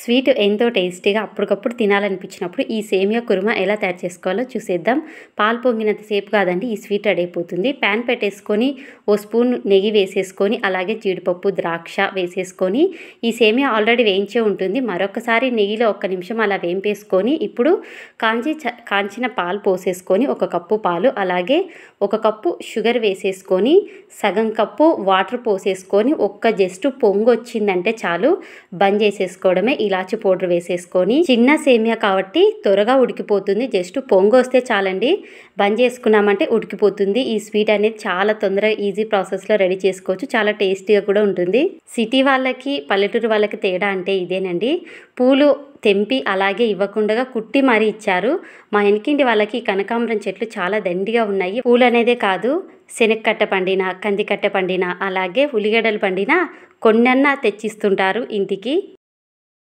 Sweet ఎంతో టేస్టీగా అప్పటికప్పుడు తినాలనిపించినప్పుడు ఈ సేమియా కుర్మా ఎలా తయారు చేసుకోవాలో చూసేద్దాం. పాలు పొంగినంత సేపు కాదండి ఈ స్వీట్ రెడీ అయిపోతుంది. ప్యాన్ పెట్టేసుకొని ఓ స్పూన్ నెయ్యి వేసేసుకొని అలాగే జీడిపప్పు, ద్రాక్ష వేసేసుకొని ఈ సేమియా ఆల్రెడీ వేయించే ఉంటుంది. మరొకసారి నెయ్యిలో 1 నిమిషం అలా వేంపేసుకొని ఇప్పుడు కాంచిన పాలు పోసేసుకొని 1 కప్పు పాలు అలాగే 1 కప్పు షుగర్ వేసేసుకొని సగం కప్పు వాటర్ పోసేసుకొని జస్ట్ పొంగు వచ్చిందంటే చాలు బంద్ చేసేసుకోవడమే. ఇలాచి పౌడర్ వేసేసుకొని చిన్న సేమియా కాబట్టి త్వరగా ఉడికిపోతుంది. జస్ట్ పొంగు వస్తే చాలండి, బంద్ చేసుకున్నామంటే ఉడికిపోతుంది. ఈ స్వీట్ అనేది చాలా తొందరగా ఈజీ ప్రాసెస్లో రెడీ చేసుకోవచ్చు. చాలా టేస్టీగా కూడా ఉంటుంది. సిటీ వాళ్ళకి పల్లెటూరు వాళ్ళకి తేడా అంటే ఇదేనండి. పూలు తెంపి అలాగే ఇవ్వకుండా కుట్టి మరీ ఇచ్చారు. మా వెనకింటి వాళ్ళకి కనకాంబరం చెట్లు చాలా దండిగా ఉన్నాయి. పూలు అనేదే కాదు, శనగకట్ట పండిన, కందికట్ట పండిన అలాగే ఉల్లిగడ్డలు పండిన కొన్నన్నా తెచ్చిస్తుంటారు ఇంటికి.